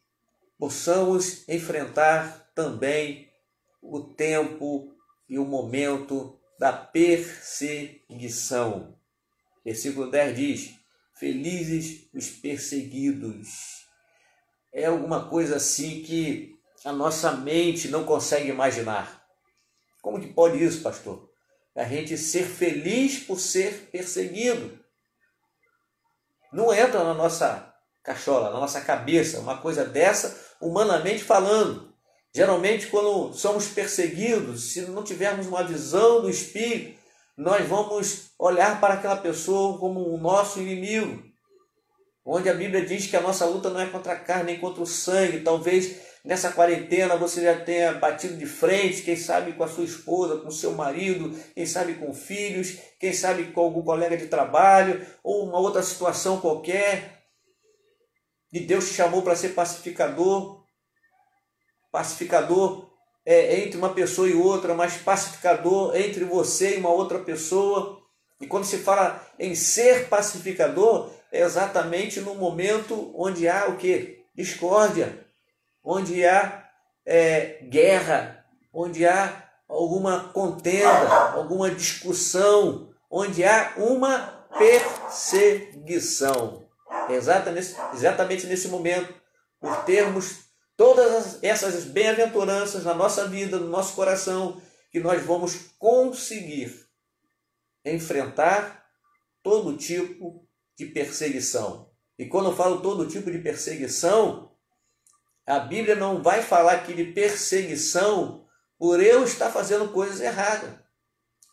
possamos enfrentar também o tempo e o momento da perseguição. Versículo 10 diz: felizes os perseguidos. É alguma coisa assim que a nossa mente não consegue imaginar. Como que pode isso, pastor? a gente ser feliz por ser perseguido. Não entra na nossa cachola, na nossa cabeça, uma coisa dessa, humanamente falando. Geralmente, quando somos perseguidos, se não tivermos uma visão do Espírito, nós vamos olhar para aquela pessoa como o nosso inimigo. Onde a Bíblia diz que a nossa luta não é contra a carne nem contra o sangue. Talvez nessa quarentena você já tenha batido de frente, quem sabe com a sua esposa, com o seu marido, quem sabe com filhos, quem sabe com algum colega de trabalho, ou uma outra situação qualquer. E Deus te chamou para ser pacificador. Pacificador entre uma pessoa e outra, mas pacificador entre você e uma outra pessoa. E quando se fala em ser pacificador, é exatamente no momento onde há o quê? Discórdia, onde há guerra, onde há alguma contenda, alguma discussão, onde há uma perseguição. É exatamente nesse momento, por termos todas essas bem-aventuranças na nossa vida, no nosso coração, que nós vamos conseguir enfrentar todo tipo de perseguição. E quando eu falo todo tipo de perseguição, a Bíblia não vai falar aqui de perseguição por eu estar fazendo coisas erradas.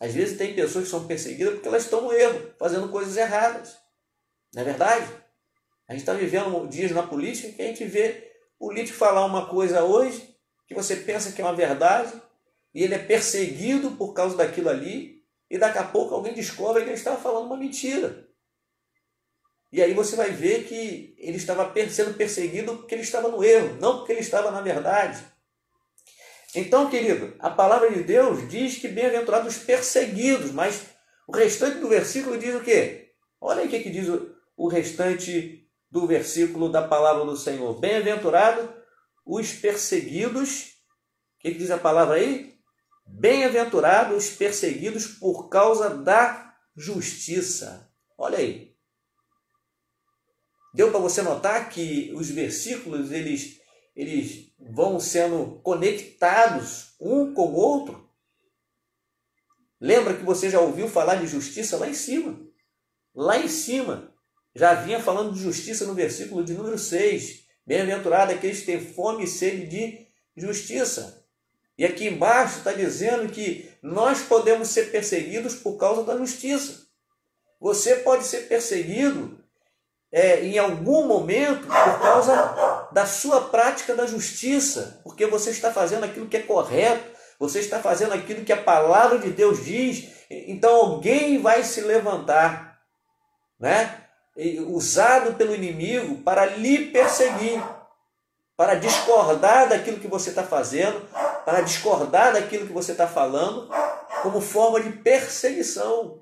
Às vezes tem pessoas que são perseguidas porque elas estão no erro, fazendo coisas erradas. Não é verdade? A gente está vivendo dias na política que a gente vê político falar uma coisa hoje que você pensa que é uma verdade e ele é perseguido por causa daquilo ali e daqui a pouco alguém descobre que ele estava falando uma mentira. E aí você vai ver que ele estava sendo perseguido porque ele estava no erro, não porque ele estava na verdade. Então, querido, a palavra de Deus diz que bem-aventurados os perseguidos, mas o restante do versículo diz o quê? Olha aí o que diz o restante do versículo da palavra do Senhor. Bem-aventurados os perseguidos. O que diz a palavra aí? Bem-aventurados os perseguidos por causa da justiça. Olha aí. Deu para você notar que os versículos eles vão sendo conectados um com o outro? Lembra que você já ouviu falar de justiça lá em cima? Lá em cima. Já vinha falando de justiça no versículo de número 6. Bem-aventurado aqueles que têm fome e sede de justiça. E aqui embaixo está dizendo que nós podemos ser perseguidos por causa da justiça. Você pode ser perseguido em algum momento por causa da sua prática da justiça, porque você está fazendo aquilo que é correto, você está fazendo aquilo que a palavra de Deus diz, então alguém vai se levantar, né? Usado pelo inimigo para lhe perseguir, para discordar daquilo que você está fazendo, para discordar daquilo que você está falando, como forma de perseguição.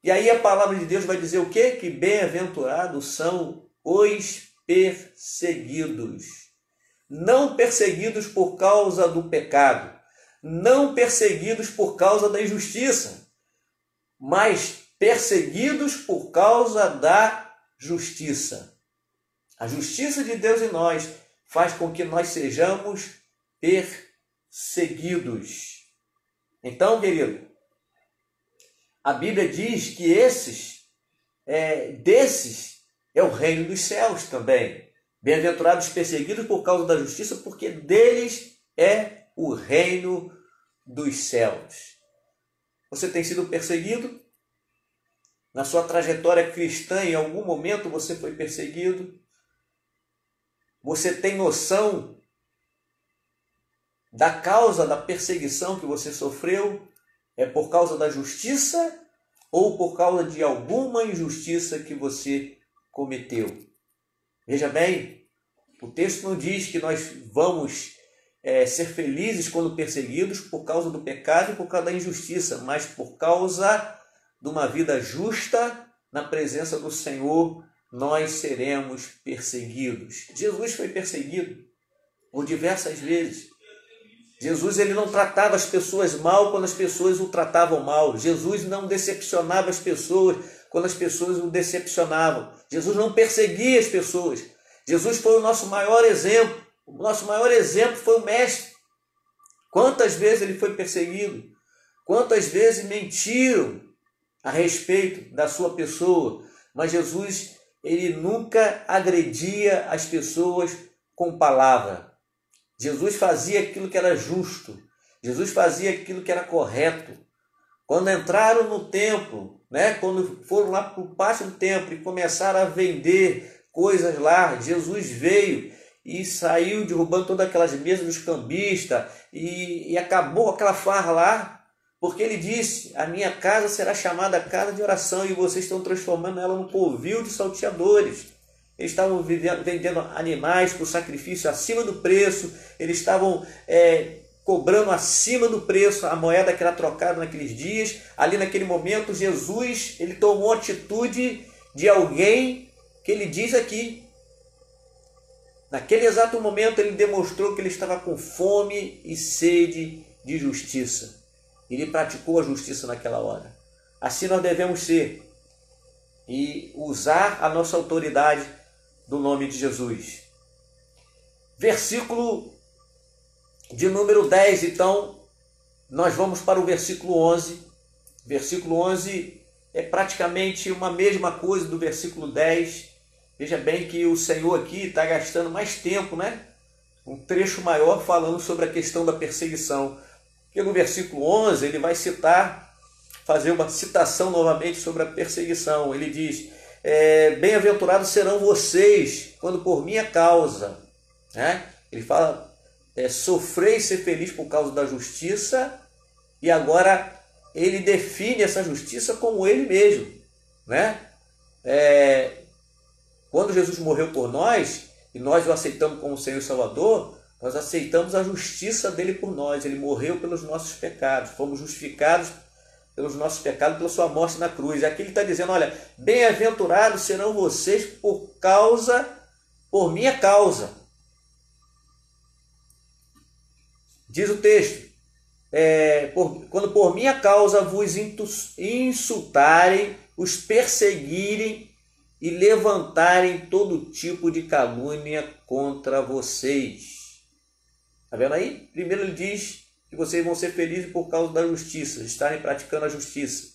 E aí a palavra de Deus vai dizer o quê? Que bem-aventurados são os perseguidos. Não perseguidos por causa do pecado, não perseguidos por causa da injustiça, mas perseguidos por causa da justiça. A justiça de Deus em nós faz com que nós sejamos perseguidos. Então, querido, a Bíblia diz que desses é o reino dos céus também. Bem-aventurados perseguidos por causa da justiça, porque deles é o reino dos céus. Você tem sido perseguido? Na sua trajetória cristã, em algum momento você foi perseguido? Você tem noção da causa da perseguição que você sofreu? É por causa da justiça ou por causa de alguma injustiça que você cometeu? Veja bem, o texto não diz que nós vamos ser felizes quando perseguidos por causa do pecado e por causa da injustiça, mas por causa de uma vida justa na presença do Senhor, nós seremos perseguidos. Jesus foi perseguido por diversas vezes. Jesus ele não tratava as pessoas mal quando as pessoas o tratavam mal. Jesus não decepcionava as pessoas quando as pessoas o decepcionavam. Jesus não perseguia as pessoas. Jesus foi o nosso maior exemplo. O nosso maior exemplo foi o Mestre. Quantas vezes ele foi perseguido? quantas vezes mentiram a respeito da sua pessoa, mas Jesus, ele nunca agredia as pessoas com palavra. Jesus fazia aquilo que era justo, Jesus fazia aquilo que era correto. Quando entraram no templo, quando foram lá para o pátio do templo e começaram a vender coisas lá, Jesus veio e saiu derrubando todas aquelas mesas dos cambistas e acabou aquela farra lá, porque ele disse: a minha casa será chamada casa de oração e vocês estão transformando ela num covil de salteadores. Eles estavam vendendo animais por sacrifício acima do preço, eles estavam cobrando acima do preço a moeda que era trocada naqueles dias. Ali naquele momento, Jesus, ele tomou a atitude de alguém que ele diz aqui. Naquele exato momento, ele demonstrou que ele estava com fome e sede de justiça. Ele praticou a justiça naquela hora. Assim nós devemos ser e usar a nossa autoridade do nome de Jesus. Versículo de número 10, então, nós vamos para o versículo 11. Versículo 11 é praticamente uma mesma coisa do versículo 10. Veja bem que o Senhor aqui está gastando mais tempo, um trecho maior falando sobre a questão da perseguição. Porque no versículo 11 ele vai fazer uma citação novamente sobre a perseguição. Ele diz: bem-aventurados serão vocês quando por minha causa. Ele fala: sofrer e ser feliz por causa da justiça, e agora ele define essa justiça como ele mesmo. Quando Jesus morreu por nós, e nós o aceitamos como Senhor e Salvador, nós aceitamos a justiça dele por nós. Ele morreu pelos nossos pecados, fomos justificados pelos nossos pecados, pela sua morte na cruz. Aqui ele está dizendo: olha, bem-aventurados serão vocês por minha causa. Diz o texto: quando por minha causa vos insultarem, os perseguirem e levantarem todo tipo de calúnia contra vocês. Está vendo aí? Primeiro ele diz que vocês vão ser felizes por causa da justiça, estarem praticando a justiça.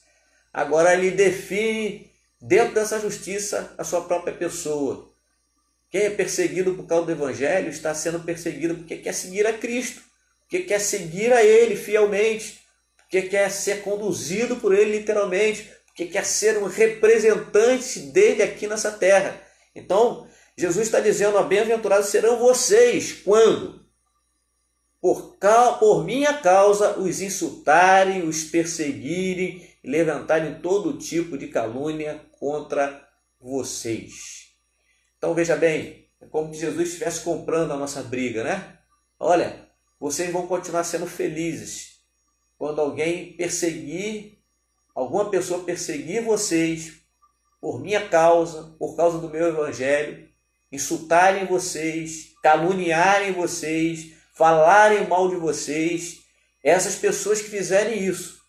Agora ele define dentro dessa justiça a sua própria pessoa. Quem é perseguido por causa do Evangelho está sendo perseguido porque quer seguir a Cristo, porque quer seguir a Ele fielmente, porque quer ser conduzido por Ele literalmente, porque quer ser um representante dele aqui nessa terra. Então, Jesus está dizendo: bem-aventurados serão vocês quando por minha causa os insultarem, os perseguirem e levantarem todo tipo de calúnia contra vocês. Então veja bem, é como se Jesus estivesse comprando a nossa briga, Olha, vocês vão continuar sendo felizes quando alguma pessoa perseguir vocês por minha causa, por causa do meu evangelho, insultarem vocês, caluniarem vocês, falarem mal de vocês. Essas pessoas que fizerem isso,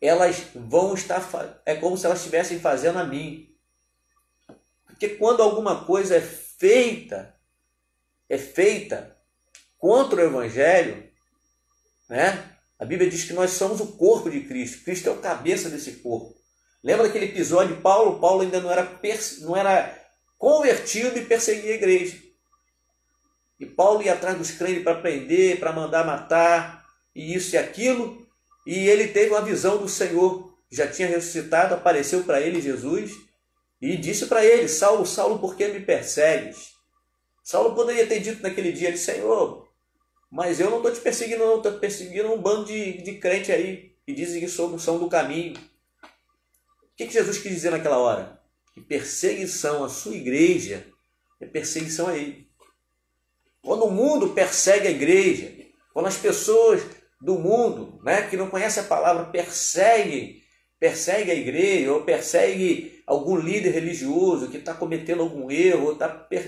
elas vão estar, é como se elas estivessem fazendo a mim. Porque quando alguma coisa é feita contra o Evangelho, a Bíblia diz que nós somos o corpo de Cristo. Cristo é o cabeça desse corpo. Lembra daquele episódio de Paulo? Paulo ainda não era convertido e perseguia a igreja. E Paulo ia atrás dos crentes para prender, para mandar matar, e isso e aquilo. E ele teve uma visão do Senhor, já tinha ressuscitado, apareceu para ele Jesus, e disse para ele: Saulo, Saulo, por que me persegues? Saulo poderia ter dito naquele dia: Senhor, mas eu não estou te perseguindo, não, estou perseguindo um bando de crente aí, que dizem que são do caminho. O que Jesus quis dizer naquela hora? Que perseguição à sua igreja é perseguição a ele. Quando o mundo persegue a igreja, quando as pessoas do mundo, que não conhecem a palavra, persegue a igreja, ou persegue algum líder religioso que está cometendo algum erro, ou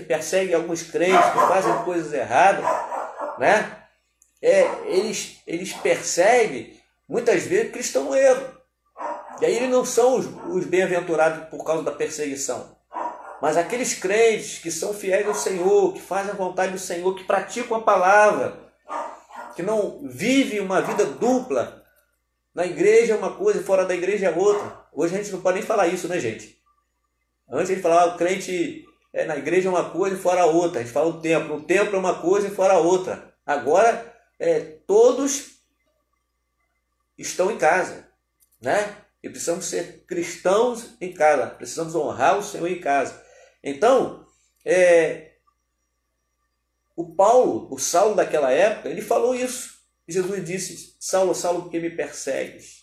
persegue alguns crentes que fazem coisas erradas, eles perseguem muitas vezes porque eles estão no erro. E aí eles não são os bem-aventurados por causa da perseguição. Mas aqueles crentes que são fiéis ao Senhor, que fazem a vontade do Senhor, que praticam a palavra, que não vivem uma vida dupla, Na igreja é uma coisa e fora da igreja é outra. Hoje a gente não pode nem falar isso, né, gente? Antes a gente falava o crente na igreja é uma coisa e fora a outra. A gente fala o templo. O templo é uma coisa e fora a outra. Agora, todos estão em casa, né? E precisamos ser cristãos em casa. Precisamos honrar o Senhor em casa. Então, o Saulo daquela época, ele falou isso. Jesus disse: Saulo, Saulo, por que me persegues?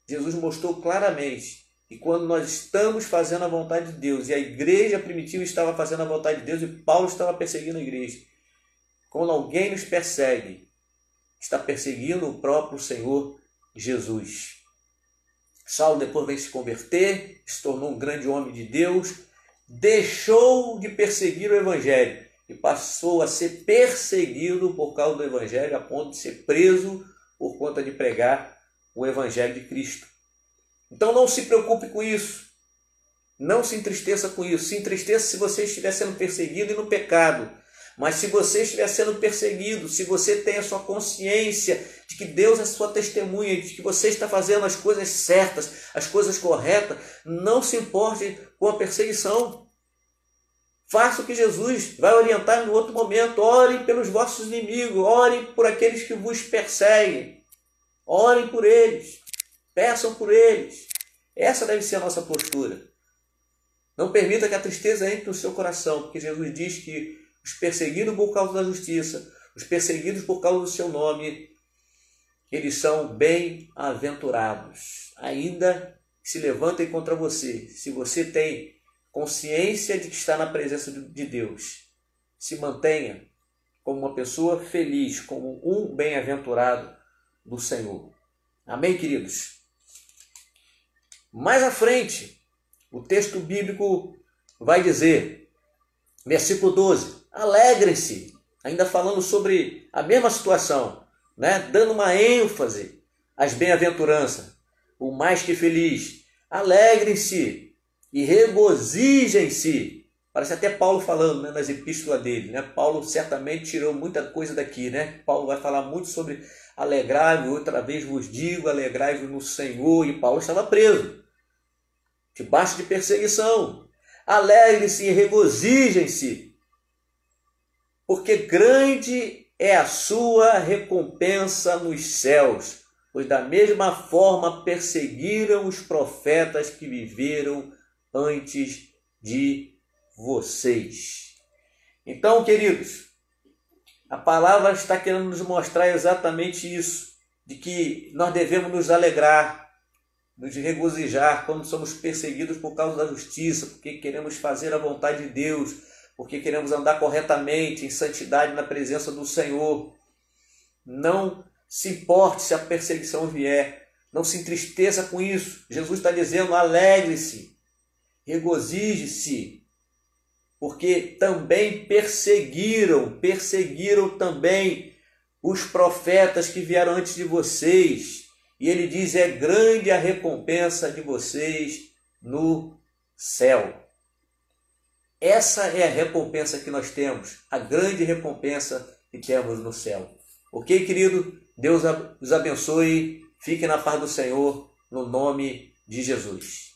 Jesus mostrou claramente que quando nós estamos fazendo a vontade de Deus, e a igreja primitiva estava fazendo a vontade de Deus, e Paulo estava perseguindo a igreja, quando alguém nos persegue, está perseguindo o próprio Senhor Jesus. Saulo depois veio se converter, se tornou um grande homem de Deus, deixou de perseguir o evangelho e passou a ser perseguido por causa do evangelho, a ponto de ser preso por conta de pregar o evangelho de Cristo. Então não se preocupe com isso, não se entristeça com isso. Se entristeça se você estiver sendo perseguido e no pecado. Mas se você estiver sendo perseguido, se você tem a sua consciência de que Deus é sua testemunha, de que você está fazendo as coisas certas, as coisas corretas, não se importe com a perseguição. Faça o que Jesus vai orientar no outro momento. Orem pelos vossos inimigos, orem por aqueles que vos perseguem. Orem por eles, peçam por eles. Essa deve ser a nossa postura. Não permita que a tristeza entre no seu coração, porque Jesus diz que os perseguidos por causa da justiça, os perseguidos por causa do seu nome, eles são bem-aventurados. Ainda se levantem contra você. Se você tem consciência de que está na presença de Deus, se mantenha como uma pessoa feliz, como um bem-aventurado do Senhor. Amém, queridos? Mais à frente, o texto bíblico vai dizer, versículo 12, alegrem-se, ainda falando sobre a mesma situação, né? Dando uma ênfase às bem-aventuranças, o mais que feliz. Alegrem-se e regozijem-se. Parece até Paulo falando, né, nas epístolas dele, né? Paulo certamente tirou muita coisa daqui, né? Paulo vai falar muito sobre alegrai-vos, outra vez vos digo, alegrai-vos no Senhor. E Paulo estava preso, debaixo de perseguição. Alegrem-se e regozijem-se, porque grande é a sua recompensa nos céus, pois da mesma forma perseguiram os profetas que viveram antes de vocês. Então, queridos, a palavra está querendo nos mostrar exatamente isso, de que nós devemos nos alegrar, nos regozijar quando somos perseguidos por causa da justiça, porque queremos fazer a vontade de Deus, porque queremos andar corretamente, em santidade na presença do Senhor. Não se importe se a perseguição vier, não se entristeça com isso. Jesus está dizendo, alegre-se, regozije-se, porque também perseguiram também os profetas que vieram antes de vocês. E ele diz, é grande a recompensa de vocês no céu. Essa é a recompensa que nós temos, a grande recompensa que temos no céu. Ok, querido? Deus os abençoe, fique na paz do Senhor, no nome de Jesus.